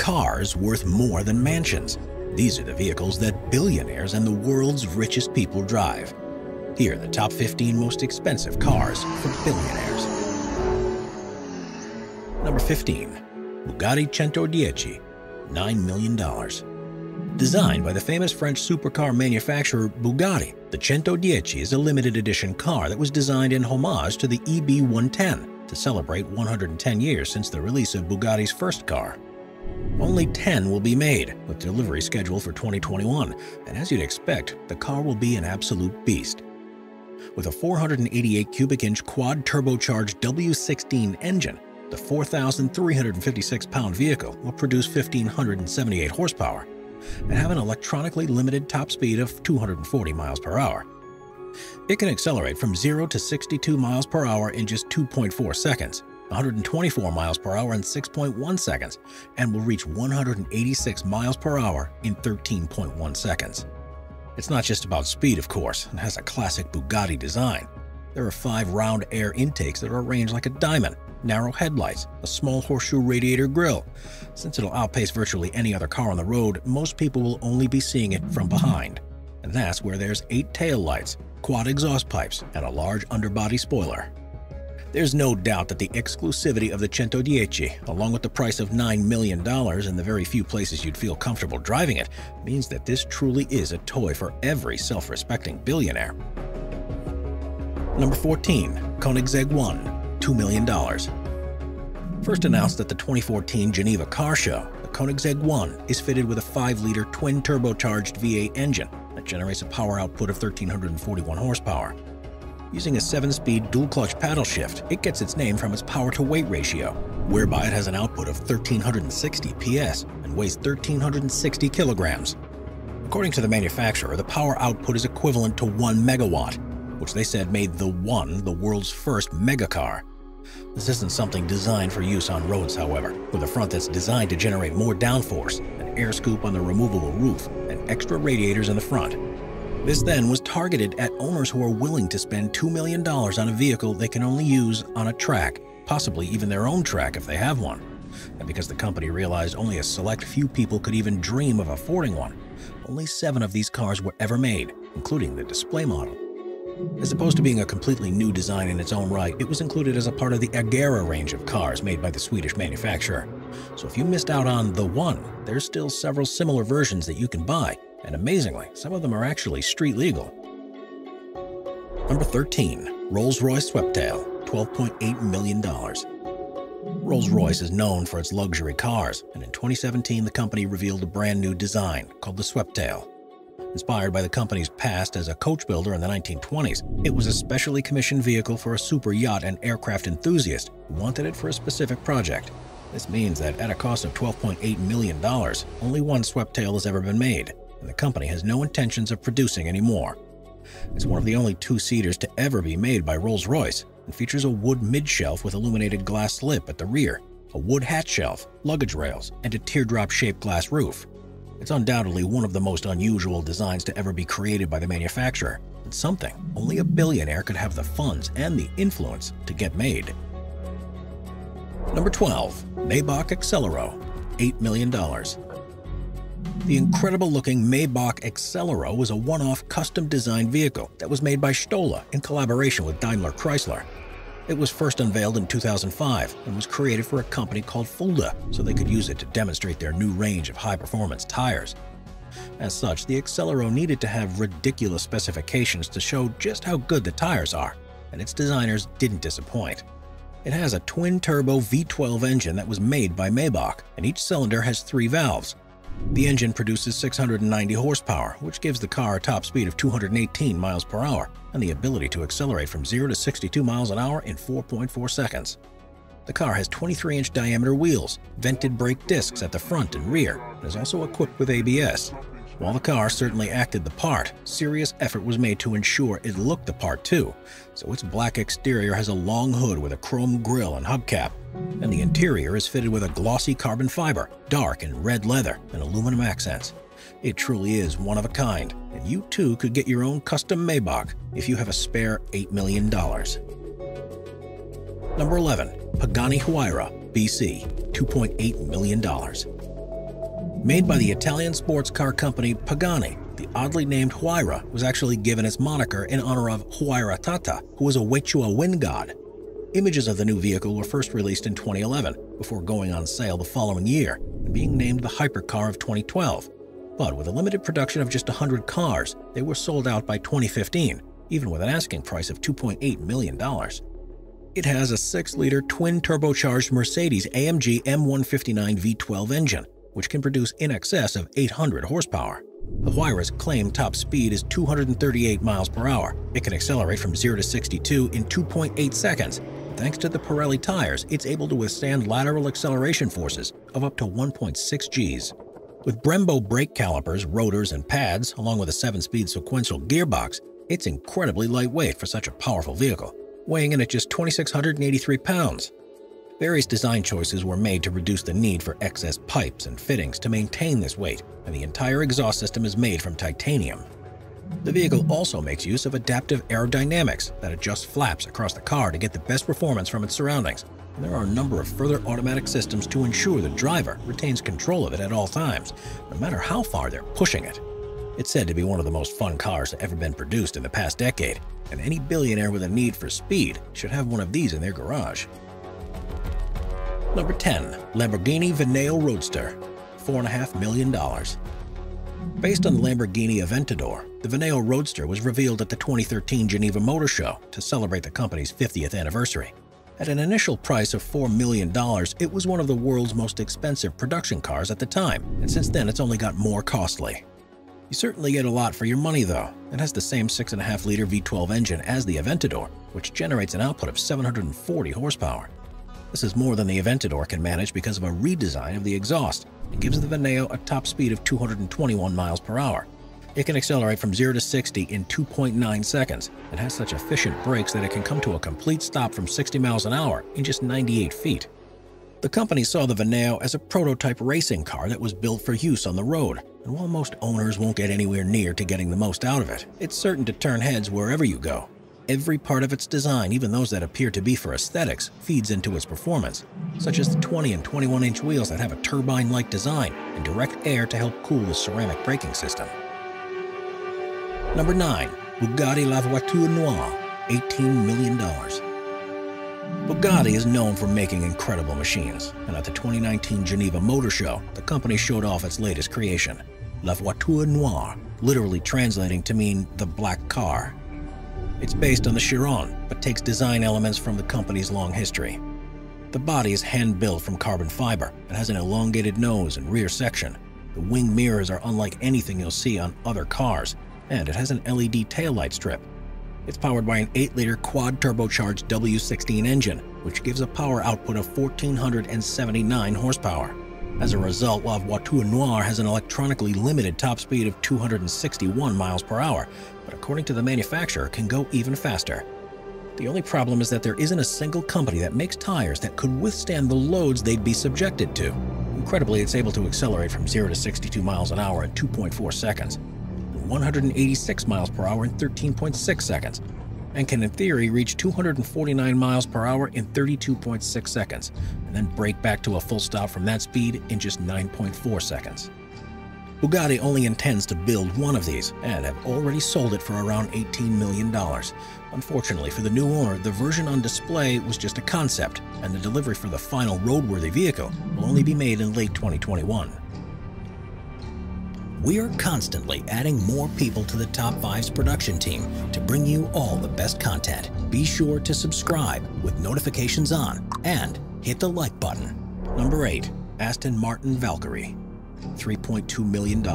Cars worth more than mansions. These are the vehicles that billionaires and the world's richest people drive. Here are the top 15 most expensive cars for billionaires. Number 15. Bugatti 110, $9 million. Designed by the famous French supercar manufacturer Bugatti, the 110 is a limited edition car that was designed in homage to the EB 110 to celebrate 110 years since the release of Bugatti's first car. Only 10 will be made, with delivery scheduled for 2021, and as you'd expect, the car will be an absolute beast. With a 488 cubic inch quad turbocharged W16 engine, the 4,356-pound vehicle will produce 1,578 horsepower and have an electronically limited top speed of 240 miles per hour. It can accelerate from 0 to 62 miles per hour in just 2.4 seconds, 124 miles per hour in 6.1 seconds, and will reach 186 miles per hour in 13.1 seconds. It's not just about speed, of course. It has a classic Bugatti design. There are 5 round air intakes that are arranged like a diamond, narrow headlights, a small horseshoe radiator grille. Since it'll outpace virtually any other car on the road, most people will only be seeing it from behind. And that's where there's 8 tail lights, quad exhaust pipes, and a large underbody spoiler. There's no doubt that the exclusivity of the 110, along with the price of $9 million and the very few places you'd feel comfortable driving it, means that this truly is a toy for every self-respecting billionaire. Number 14. Koenigsegg 1, $2 million. First announced at the 2014 Geneva Car Show, the Koenigsegg 1 is fitted with a 5-liter twin-turbocharged V8 engine that generates a power output of 1,341 horsepower. Using a 7-speed dual-clutch paddle shift, it gets its name from its power-to-weight ratio, whereby it has an output of 1,360 PS and weighs 1,360 kilograms. According to the manufacturer, the power output is equivalent to 1 megawatt, which they said made the One the world's first megacar. This isn't something designed for use on roads, however, with a front that's designed to generate more downforce, an air scoop on the removable roof, and extra radiators in the front. This then was targeted at owners who are willing to spend $2 million on a vehicle they can only use on a track, possibly even their own track if they have one. And because the company realized only a select few people could even dream of affording one, only 7 of these cars were ever made, including the display model. As opposed to being a completely new design in its own right, it was included as a part of the Agera range of cars made by the Swedish manufacturer. So if you missed out on the One, there's still several similar versions that you can buy, and amazingly, some of them are actually street legal. Number 13. Rolls-Royce Sweptail, $12.8 million. Rolls-Royce is known for its luxury cars, and in 2017 the company revealed a brand new design called the Sweptail. Inspired by the company's past as a coach builder in the 1920s, it was a specially commissioned vehicle for a super yacht and aircraft enthusiast who wanted it for a specific project. This means that at a cost of $12.8 million, only one Sweptail has ever been made, and the company has no intentions of producing any more. It's one of the only 2-seaters to ever be made by Rolls-Royce and features a wood midshelf with illuminated glass lip at the rear, a wood hatch shelf, luggage rails, and a teardrop-shaped glass roof. It's undoubtedly one of the most unusual designs to ever be created by the manufacturer, and something only a billionaire could have the funds and the influence to get made. Number 12. Maybach Accelero, $8 million. The incredible-looking Maybach Accelero was a one-off custom-designed vehicle that was made by Stoller in collaboration with Daimler Chrysler. It was first unveiled in 2005 and was created for a company called Fulda so they could use it to demonstrate their new range of high-performance tires. As such, the Accelero needed to have ridiculous specifications to show just how good the tires are, and its designers didn't disappoint. It has a twin-turbo V12 engine that was made by Maybach, and each cylinder has 3 valves. The engine produces 690 horsepower, which gives the car a top speed of 218 miles per hour and the ability to accelerate from 0 to 62 miles an hour in 4.4 seconds. The car has 23-inch diameter wheels, vented brake discs at the front and rear, and is also equipped with ABS. While the car certainly acted the part, serious effort was made to ensure it looked the part too, so its black exterior has a long hood with a chrome grille and hubcap, and the interior is fitted with a glossy carbon fiber, dark and red leather, and aluminum accents. It truly is one of a kind, and you too could get your own custom Maybach if you have a spare $8 million. Number 11. Pagani Huayra, BC, $2.8 million. Made by the Italian sports car company Pagani, the oddly named Huayra was actually given its moniker in honor of Huayra Tata, who was a Quechua wind god. Images of the new vehicle were first released in 2011, before going on sale the following year and being named the hypercar of 2012. But with a limited production of just 100 cars, they were sold out by 2015, even with an asking price of $2.8 million. It has a 6-liter twin-turbocharged Mercedes-AMG M159 V12 engine, which can produce in excess of 800 horsepower. The Huayra's claimed top speed is 238 miles per hour. It can accelerate from 0 to 62 in 2.8 seconds. Thanks to the Pirelli tires, it's able to withstand lateral acceleration forces of up to 1.6 Gs. With Brembo brake calipers, rotors, and pads, along with a 7-speed sequential gearbox, it's incredibly lightweight for such a powerful vehicle, weighing in at just 2,683 pounds. Various design choices were made to reduce the need for excess pipes and fittings to maintain this weight, and the entire exhaust system is made from titanium. The vehicle also makes use of adaptive aerodynamics that adjust flaps across the car to get the best performance from its surroundings, and there are a number of further automatic systems to ensure the driver retains control of it at all times, no matter how far they're pushing it. It's said to be one of the most fun cars to ever been produced in the past decade, and any billionaire with a need for speed should have one of these in their garage. Number 10. Lamborghini Veneo Roadster, $4.5 million. Based on the Lamborghini Aventador, the Veneo Roadster was revealed at the 2013 Geneva Motor Show to celebrate the company's 50th anniversary. At an initial price of $4 million, it was one of the world's most expensive production cars at the time, and since then it's only got more costly. You certainly get a lot for your money though. It has the same 6.5-liter V12 engine as the Aventador, which generates an output of 740 horsepower. This is more than the Aventador can manage because of a redesign of the exhaust and gives the Veneo a top speed of 221 miles per hour. It can accelerate from 0 to 60 in 2.9 seconds and has such efficient brakes that it can come to a complete stop from 60 miles an hour in just 98 feet. The company saw the Veneo as a prototype racing car that was built for use on the road, and while most owners won't get anywhere near to getting the most out of it, it's certain to turn heads wherever you go. Every part of its design, even those that appear to be for aesthetics, feeds into its performance, such as the 20 and 21-inch wheels that have a turbine-like design and direct air to help cool the ceramic braking system. Number 9. Bugatti La Voiture Noire, $18 million. Bugatti is known for making incredible machines, and at the 2019 Geneva Motor Show, the company showed off its latest creation, La Voiture Noire, literally translating to mean the black car. It's based on the Chiron, but takes design elements from the company's long history. The body is hand-built from carbon fiber and has an elongated nose and rear section. The wing mirrors are unlike anything you'll see on other cars, and it has an LED taillight strip. It's powered by an 8-liter quad-turbocharged W16 engine, which gives a power output of 1,479 horsepower. As a result, La Voiture Noire has an electronically limited top speed of 261 miles per hour, but according to the manufacturer, can go even faster. The only problem is that there isn't a single company that makes tires that could withstand the loads they'd be subjected to. Incredibly, it's able to accelerate from 0 to 62 miles an hour in 2.4 seconds, and 186 miles per hour in 13.6 seconds, and can in theory reach 249 miles per hour in 32.6 seconds, and then brake back to a full stop from that speed in just 9.4 seconds. Bugatti only intends to build one of these and have already sold it for around $18 million. Unfortunately for the new owner, the version on display was just a concept, and the delivery for the final roadworthy vehicle will only be made in late 2021. We're constantly adding more people to the Top 5's production team to bring you all the best content. Be sure to subscribe with notifications on and hit the like button. Number 8. Aston Martin Valkyrie, $3.2 million.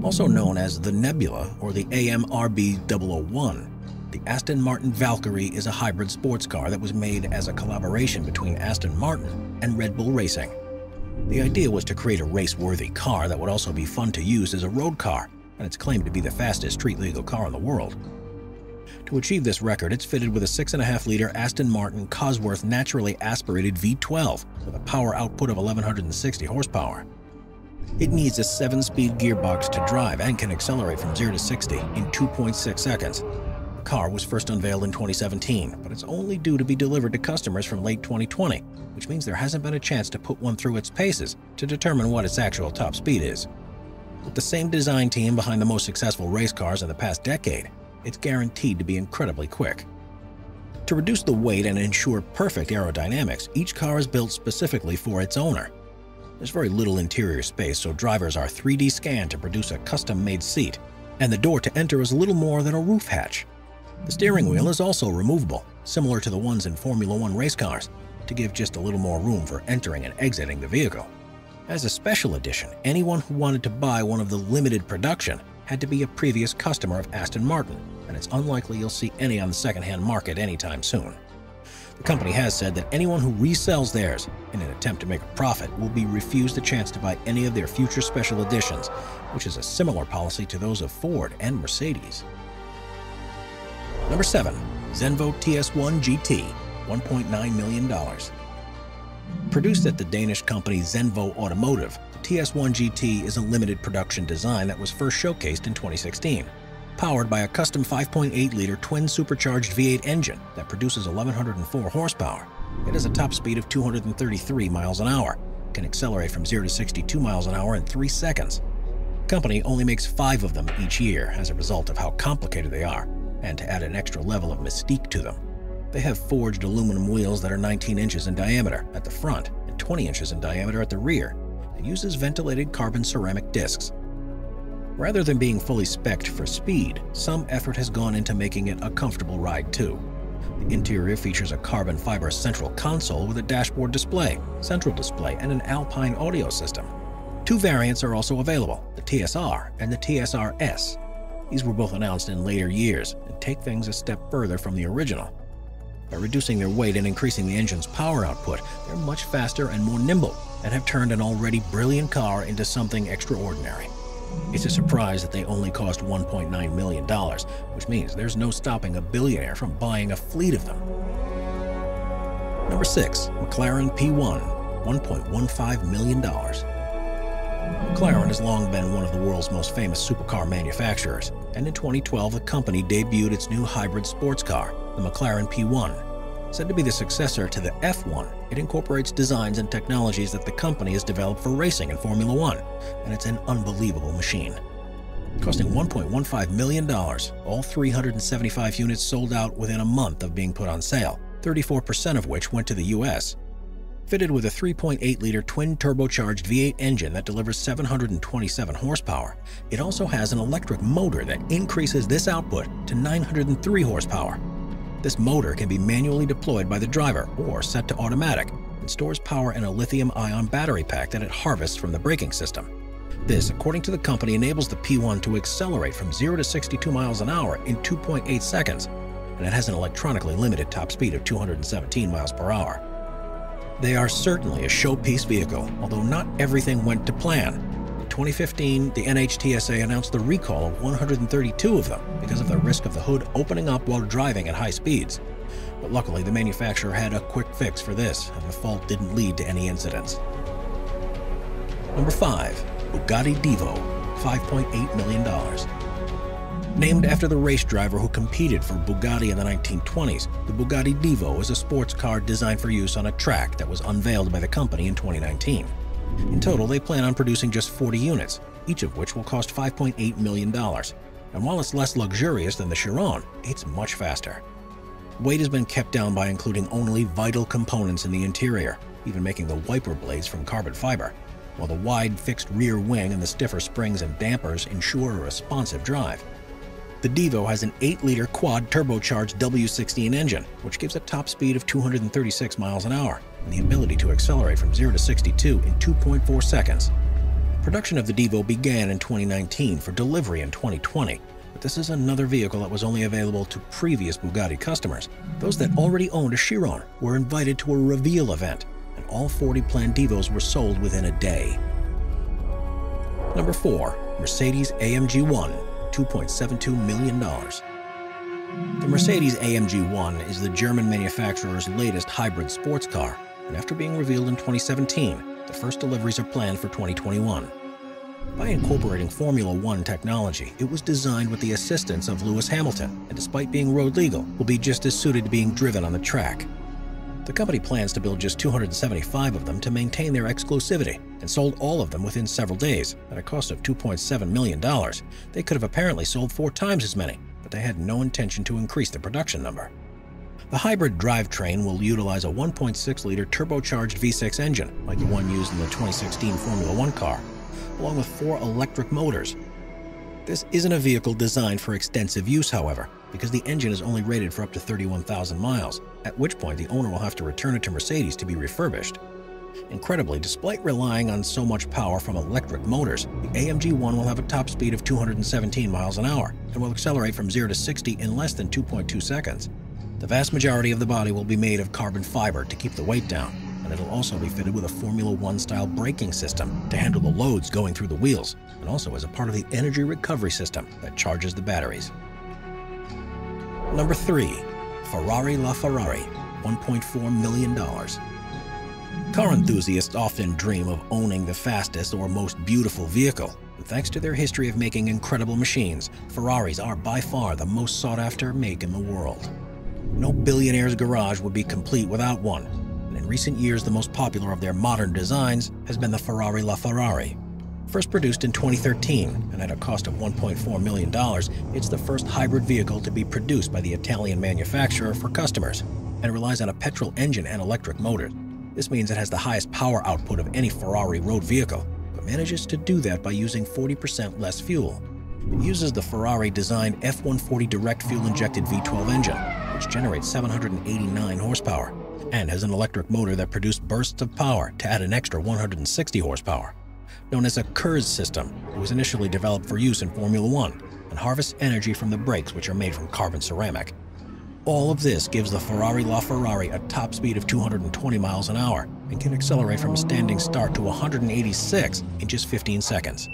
Also known as the Nebula or the AMRB 001, the Aston Martin Valkyrie is a hybrid sports car that was made as a collaboration between Aston Martin and Red Bull Racing. The idea was to create a race-worthy car that would also be fun to use as a road car, and it's claimed to be the fastest street-legal car in the world. To achieve this record, it's fitted with a 6.5-liter Aston Martin Cosworth naturally aspirated V12 with a power output of 1,160 horsepower. It needs a 7-speed gearbox to drive and can accelerate from 0 to 60 in 2.6 seconds. car was first unveiled in 2017, but it's only due to be delivered to customers from late 2020, which means there hasn't been a chance to put one through its paces to determine what its actual top speed is. With the same design team behind the most successful race cars in the past decade, it's guaranteed to be incredibly quick. To reduce the weight and ensure perfect aerodynamics, each car is built specifically for its owner. There's very little interior space, so drivers are 3D scanned to produce a custom-made seat, and the door to enter is little more than a roof hatch. The steering wheel is also removable, similar to the ones in Formula One race cars, to give just a little more room for entering and exiting the vehicle. As a special edition, anyone who wanted to buy one of the limited production had to be a previous customer of Aston Martin, and it's unlikely you'll see any on the second-hand market anytime soon. The company has said that anyone who resells theirs in an attempt to make a profit will be refused a chance to buy any of their future special editions, which is a similar policy to those of Ford and Mercedes. Number 7. Zenvo TS1 GT, $1.9 million. Produced at the Danish company Zenvo Automotive, the TS1 GT is a limited production design that was first showcased in 2016. Powered by a custom 5.8-liter twin supercharged V8 engine that produces 1,104 horsepower. It has a top speed of 233 miles an hour, can accelerate from 0 to 62 miles an hour in 3 seconds. The company only makes 5 of them each year as a result of how complicated they are, and to add an extra level of mystique to them. They have forged aluminum wheels that are 19 inches in diameter at the front and 20 inches in diameter at the rear, and uses ventilated carbon ceramic discs. Rather than being fully spec'd for speed, some effort has gone into making it a comfortable ride too. The interior features a carbon fiber central console with a dashboard display, central display, and an Alpine audio system. 2 variants are also available, the TSR and the TSR-S. These were both announced in later years and take things a step further from the original. By reducing their weight and increasing the engine's power output, they're much faster and more nimble, and have turned an already brilliant car into something extraordinary. It's a surprise that they only cost $1.9 million, which means there's no stopping a billionaire from buying a fleet of them. Number 6. McLaren P1, $1.15 million. McLaren has long been one of the world's most famous supercar manufacturers, and in 2012 the company debuted its new hybrid sports car, the McLaren P1. Said to be the successor to the F1, it incorporates designs and technologies that the company has developed for racing in Formula One, and it's an unbelievable machine. Costing $1.15 million, all 375 units sold out within a month of being put on sale, 34% of which went to the US. Fitted with a 3.8-liter twin-turbocharged V8 engine that delivers 727 horsepower, it also has an electric motor that increases this output to 903 horsepower. This motor can be manually deployed by the driver or set to automatic and stores power in a lithium-ion battery pack that it harvests from the braking system. This, according to the company, enables the P1 to accelerate from 0 to 62 miles an hour in 2.8 seconds, and it has an electronically limited top speed of 217 miles per hour. They are certainly a showpiece vehicle, although not everything went to plan. In 2015, the NHTSA announced the recall of 132 of them because of the risk of the hood opening up while driving at high speeds. But luckily, the manufacturer had a quick fix for this, and the fault didn't lead to any incidents. Number 5. Bugatti Divo, $5.8 million. Named after the race driver who competed for Bugatti in the 1920s, the Bugatti Divo is a sports car designed for use on a track that was unveiled by the company in 2019. In total, they plan on producing just 40 units, each of which will cost $5.8 million. And while it's less luxurious than the Chiron, it's much faster. Weight has been kept down by including only vital components in the interior, even making the wiper blades from carbon fiber, while the wide fixed rear wing and the stiffer springs and dampers ensure a responsive drive. The Divo has an 8-liter quad turbocharged W16 engine, which gives a top speed of 236 miles an hour and the ability to accelerate from 0 to 62 in 2.4 seconds. Production of the Divo began in 2019 for delivery in 2020, but this is another vehicle that was only available to previous Bugatti customers. Those that already owned a Chiron were invited to a reveal event, and all 40 planned Divos were sold within a day. Number 4. Mercedes-AMG 1, $2.72 million. The Mercedes-AMG 1 is the German manufacturer's latest hybrid sports car, and after being revealed in 2017, the first deliveries are planned for 2021. By incorporating Formula One technology, it was designed with the assistance of Lewis Hamilton, and despite being road legal, will be just as suited to being driven on the track. The company plans to build just 275 of them to maintain their exclusivity, and sold all of them within several days at a cost of $2.7 million. They could have apparently sold 4 times as many, but they had no intention to increase the production number. The hybrid drivetrain will utilize a 1.6-liter turbocharged V6 engine, like the one used in the 2016 Formula One car, along with 4 electric motors. This isn't a vehicle designed for extensive use, however, because the engine is only rated for up to 31,000 miles, at which point the owner will have to return it to Mercedes to be refurbished. Incredibly, despite relying on so much power from electric motors, the AMG 1 will have a top speed of 217 miles an hour and will accelerate from 0 to 60 in less than 2.2 seconds. The vast majority of the body will be made of carbon fiber to keep the weight down, and it'll also be fitted with a Formula One-style braking system to handle the loads going through the wheels, and also as a part of the energy recovery system that charges the batteries. Number 3. Ferrari LaFerrari, $1.4 million. Car enthusiasts often dream of owning the fastest or most beautiful vehicle, and thanks to their history of making incredible machines, Ferraris are by far the most sought-after make in the world. No billionaire's garage would be complete without one, and in recent years the most popular of their modern designs has been the Ferrari LaFerrari. First produced in 2013 and at a cost of $1.4 million, it's the first hybrid vehicle to be produced by the Italian manufacturer for customers, and relies on a petrol engine and electric motors. This means it has the highest power output of any Ferrari road vehicle, but manages to do that by using 40% less fuel. It uses the Ferrari-designed F-140 direct fuel-injected V12 engine, which generates 789 horsepower, and has an electric motor that produced bursts of power to add an extra 160 horsepower. Known as a KERS system, it was initially developed for use in Formula One and harvests energy from the brakes, which are made from carbon ceramic. All of this gives the Ferrari LaFerrari a top speed of 220 miles an hour and can accelerate from a standing start to 186 in just 15 seconds.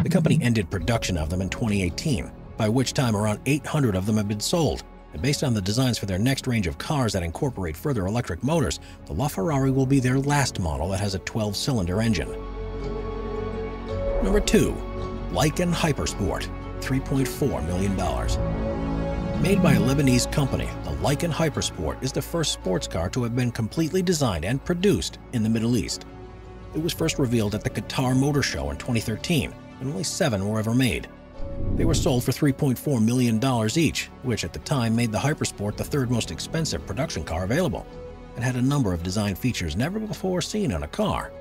The company ended production of them in 2018, by which time around 800 of them have been sold. And based on the designs for their next range of cars that incorporate further electric motors, the LaFerrari will be their last model that has a 12-cylinder engine. Number 2. Lykan Hypersport, $3.4 million. Made by a Lebanese company, the Lykan Hypersport is the first sports car to have been completely designed and produced in the Middle East. It was first revealed at the Qatar Motor Show in 2013, and only 7 were ever made. They were sold for $3.4 million each, which at the time made the Hypersport the 3rd most expensive production car available, and had a number of design features never before seen on a car.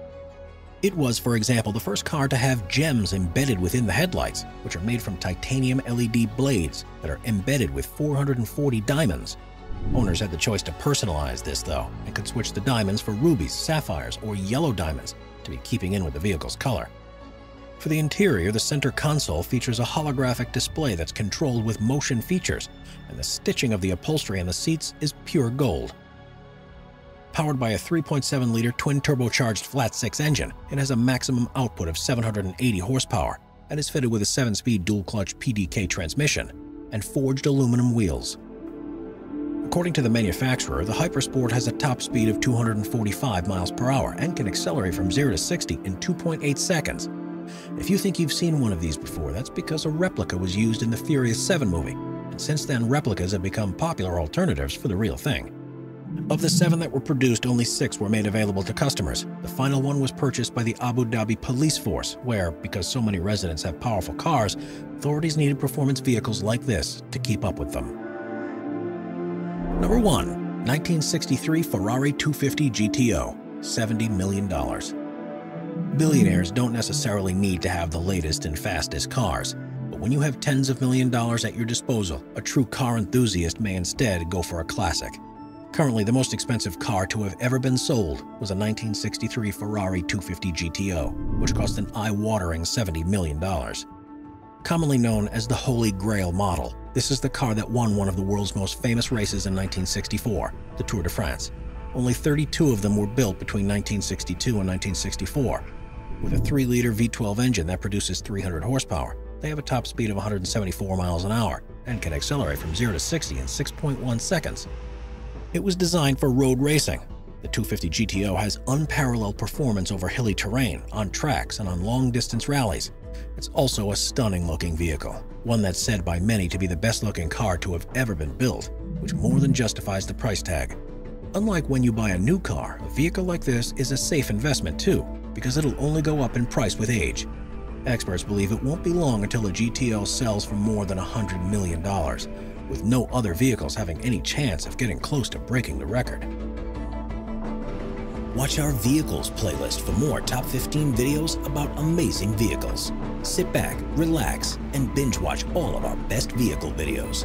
It was, for example, the first car to have gems embedded within the headlights, which are made from titanium LED blades that are embedded with 440 diamonds. Owners had the choice to personalize this, though, and could switch the diamonds for rubies, sapphires, or yellow diamonds to be keeping in with the vehicle's color. For the interior, the center console features a holographic display that's controlled with motion features, and the stitching of the upholstery on the seats is pure gold. Powered by a 3.7-liter twin-turbocharged flat-six engine, it has a maximum output of 780 horsepower and is fitted with a 7-speed dual-clutch PDK transmission and forged aluminum wheels. According to the manufacturer, the Hypersport has a top speed of 245 miles per hour and can accelerate from 0 to 60 in 2.8 seconds. If you think you've seen one of these before, that's because a replica was used in the Furious 7 movie, and since then replicas have become popular alternatives for the real thing. Of the 7 that were produced, only 6 were made available to customers. The final one was purchased by the Abu Dhabi Police Force, where, because so many residents have powerful cars, authorities needed performance vehicles like this to keep up with them. Number 1. 1963 Ferrari 250 GTO, $70 million. Billionaires don't necessarily need to have the latest and fastest cars, but when you have tens of millions of dollars at your disposal, a true car enthusiast may instead go for a classic. Currently, the most expensive car to have ever been sold was a 1963 Ferrari 250 GTO, which cost an eye-watering $70 million. Commonly known as the Holy Grail model, this is the car that won one of the world's most famous races in 1964, the Tour de France. Only 32 of them were built between 1962 and 1964. With a 3-liter V12 engine that produces 300 horsepower, they have a top speed of 174 miles an hour and can accelerate from 0 to 60 in 6.1 seconds. It was designed for road racing, The 250 GTO has unparalleled performance over hilly terrain, on tracks, and on long-distance rallies. It's also a stunning-looking vehicle, one that's said by many to be the best-looking car to have ever been built, which more than justifies the price tag. Unlike when you buy a new car, a vehicle like this is a safe investment too, because it'll only go up in price with age. Experts believe it won't be long until the GTO sells for more than $100 million, with no other vehicles having any chance of getting close to breaking the record. Watch our Vehicles playlist for more top 15 videos about amazing vehicles. Sit back, relax, and binge watch all of our best vehicle videos.